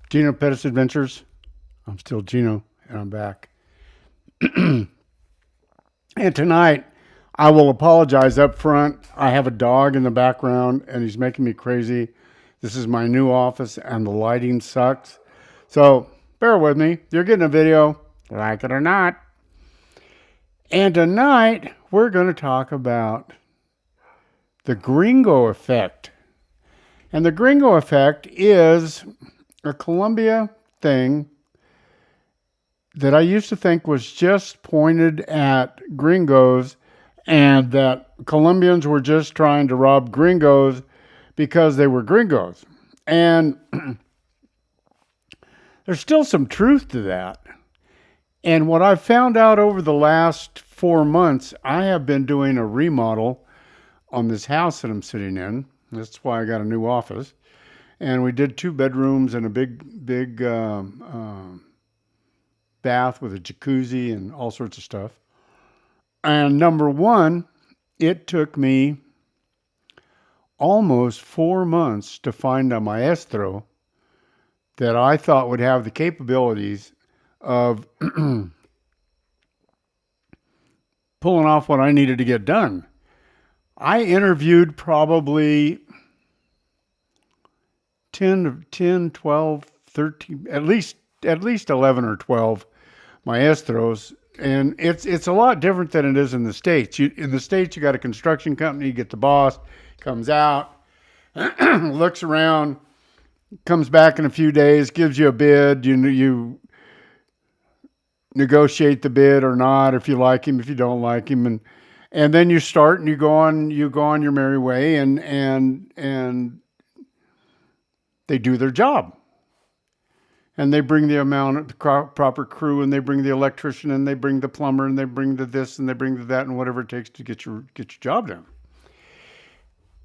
Geno Pettis Adventures. I'm still Geno, and I'm back. And tonight, I will apologize up front. I have a dog in the background, and he's making me crazy. This is my new office, and the lighting sucks. So bear with me. You're getting a video, like it or not. And tonight, we're going to talk about the Gringo effect. And the Gringo effect is a Colombia thing that I used to think was just pointed at gringos and that Colombians were just trying to rob gringos because they were gringos. And there's still some truth to that. And what I've found out over the last 4 months, I have been doing a remodel on this house that I'm sitting in. That's why I got a new office. And we did 2 bedrooms and a big bath with a jacuzzi and all sorts of stuff. And number one, it took me almost 4 months to find a maestro that I thought would have the capabilities of pulling off what I needed to get done. I interviewed probably 10, 12, 13, at least 11 or 12 maestros. And it's a lot different than it is in the States. In the States, you got a construction company, you get the boss, comes out, looks around, comes back in a few days, gives you a bid. You negotiate the bid or not, if you like him, if you don't like him, and then you start and you go on your merry way, and they do their job. And they bring the proper crew, and they bring the electrician, and they bring the plumber, and they bring the this, and they bring the that, and whatever it takes to get your job done.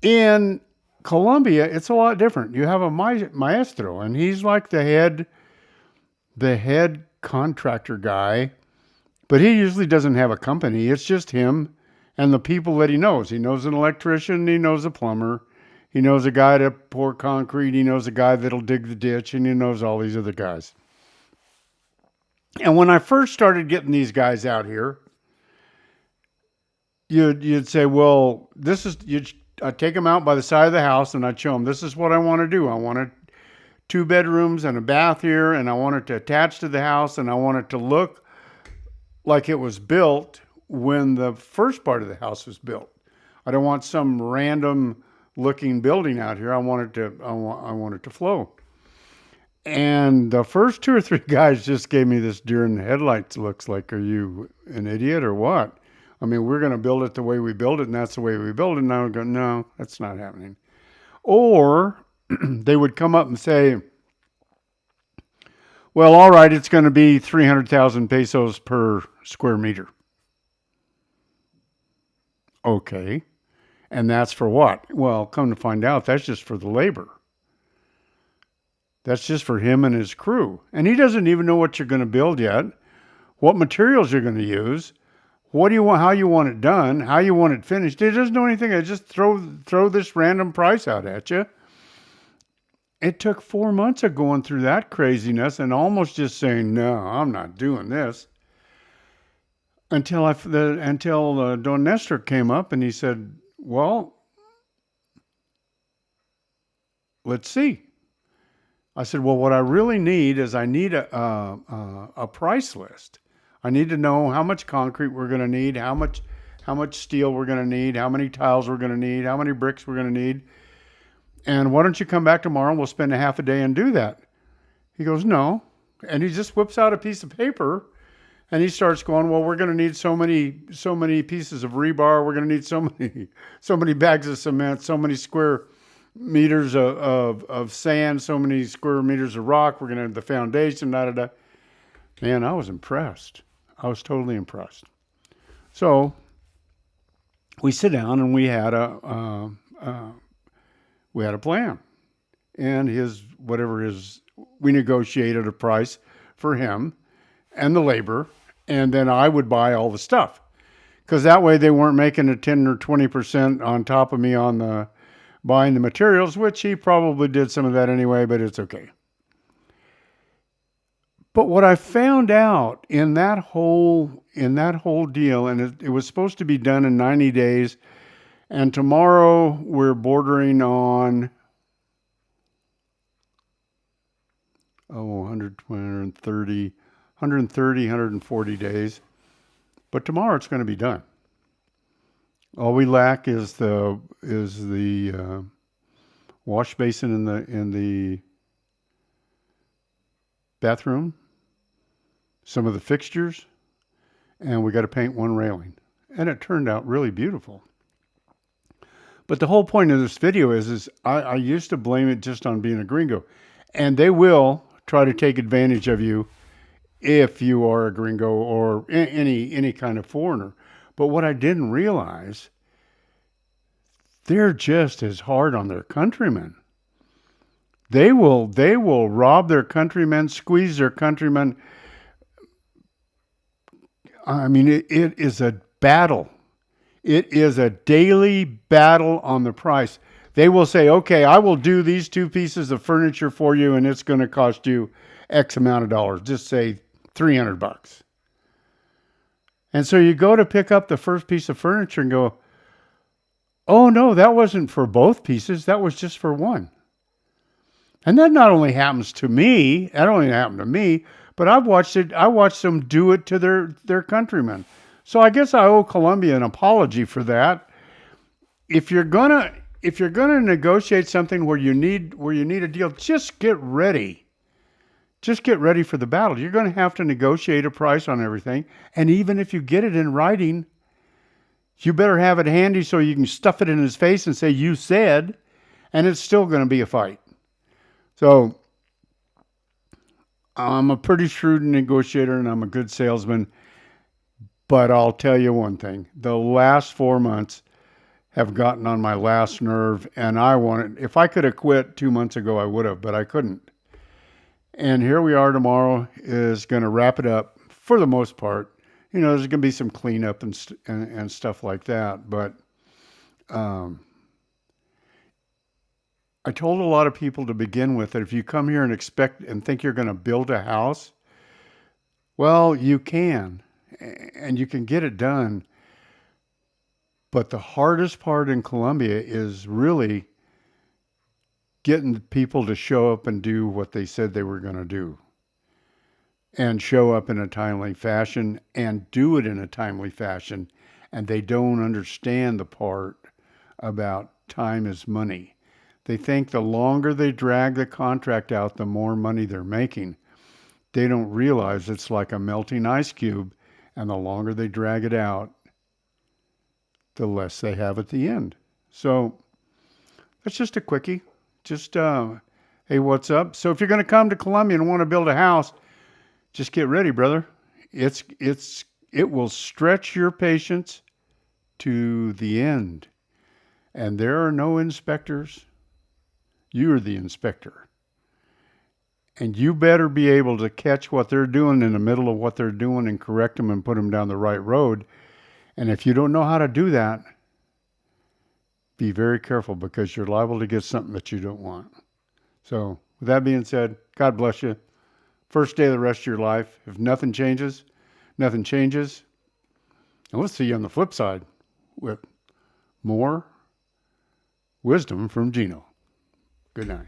In Colombia, it's a lot different. You have a maestro, and he's like the head contractor guy, but he usually doesn't have a company. It's just him and the people that he knows. He knows an electrician, he knows a plumber, he knows a guy to pour concrete, he knows a guy that'll dig the ditch, and he knows all these other guys. And when I first started getting these guys out here, you'd say, well, I'd take them out by the side of the house and I'd show them, this is what I want to do. I want 2 bedrooms and a bath here, and I want it to attach to the house, and I want it to look like it was built when the first part of the house was built. I don't want some random looking building out here. I want it to flow. And the first 2 or 3 guys just gave me this deer in the headlights looks like, are you an idiot or what? I mean, we're going to build it the way we build it, and that's the way we build it. And I would go, no, that's not happening. Or they would come up and say, well, all right, it's going to be 300,000 pesos per square meter. Okay. And that's for what? Well, come to find out, that's just for the labor. That's just for him and his crew. And he doesn't even know what you're going to build yet, what materials you're going to use, what do you want, how you want it done, how you want it finished. He doesn't know anything. I just throw this random price out at you. It took 4 months of going through that craziness and almost just saying, no, I'm not doing this. Until Don Nestor came up and he said, well, let's see. I said, well, what I really need is I need a price list. I need to know how much concrete we're going to need, how much steel we're going to need, how many tiles we're going to need, how many bricks we're going to need. And why don't you come back tomorrow and we'll spend a half a day and do that? He goes, no. And he just whips out a piece of paper and he starts going, well, we're going to need so many pieces of rebar. We're going to need so many bags of cement, so many square meters of sand, so many square meters of rock. We're going to have the foundation, da. Man, I was impressed. I was totally impressed. So we sit down and we had a plan, and we negotiated a price for him and the labor, and then I would buy all the stuff, because that way they weren't making a 10 or 20% on top of me on the buying the materials, which he probably did some of that anyway, but it's okay. But what I found out in that whole deal, and it was supposed to be done in 90 days, and tomorrow we're bordering on 120, 140 days. But tomorrow it's going to be done. All we lack is the wash basin in the bathroom, some of the fixtures, and we got to paint one railing. And it turned out really beautiful. But the whole point of this video is I used to blame it just on being a gringo. And they will try to take advantage of you if you are a gringo or any kind of foreigner. But what I didn't realize, they're just as hard on their countrymen. They will rob their countrymen, squeeze their countrymen. I mean, it is a battle. It is a daily battle on the price. They will say, okay, I will do these 2 pieces of furniture for you, and it's going to cost you X amount of dollars. Just say $300. And so you go to pick up the first piece of furniture and go, oh no, that wasn't for both pieces. That was just for one. And that not only happens to me, that only happened to me, but I watched them do it to their countrymen. So I guess I owe Colombia an apology for that. If you're gonna negotiate something where you need a deal, just get ready. Just get ready for the battle. You're going to have to negotiate a price on everything. And even if you get it in writing, you better have it handy so you can stuff it in his face and say, you said, and it's still going to be a fight. So I'm a pretty shrewd negotiator and I'm a good salesman. But I'll tell you one thing. The last 4 months have gotten on my last nerve. And if I could have quit 2 months ago, I would have, but I couldn't. And here we are. Tomorrow is going to wrap it up for the most part. You know, there's going to be some cleanup and stuff like that. But I told a lot of people to begin with that if you come here and expect and think you're going to build a house, well, you can. And you can get it done. But the hardest part in Colombia is really getting people to show up and do what they said they were going to do. And show up in a timely fashion and do it in a timely fashion. And they don't understand the part about time is money. They think the longer they drag the contract out, the more money they're making. They don't realize it's like a melting ice cube. And the longer they drag it out, the less they have at the end. So that's just a quickie. Just, hey, what's up? So if you're going to come to Colombia and want to build a house, just get ready, brother. It will stretch your patience to the end. And there are no inspectors. You're the inspector. And you better be able to catch what they're doing in the middle of what they're doing and correct them and put them down the right road. And if you don't know how to do that, be very careful because you're liable to get something that you don't want. So with that being said, God bless you. First day of the rest of your life. If nothing changes, nothing changes. And we'll see you on the flip side with more wisdom from Geno. Good night.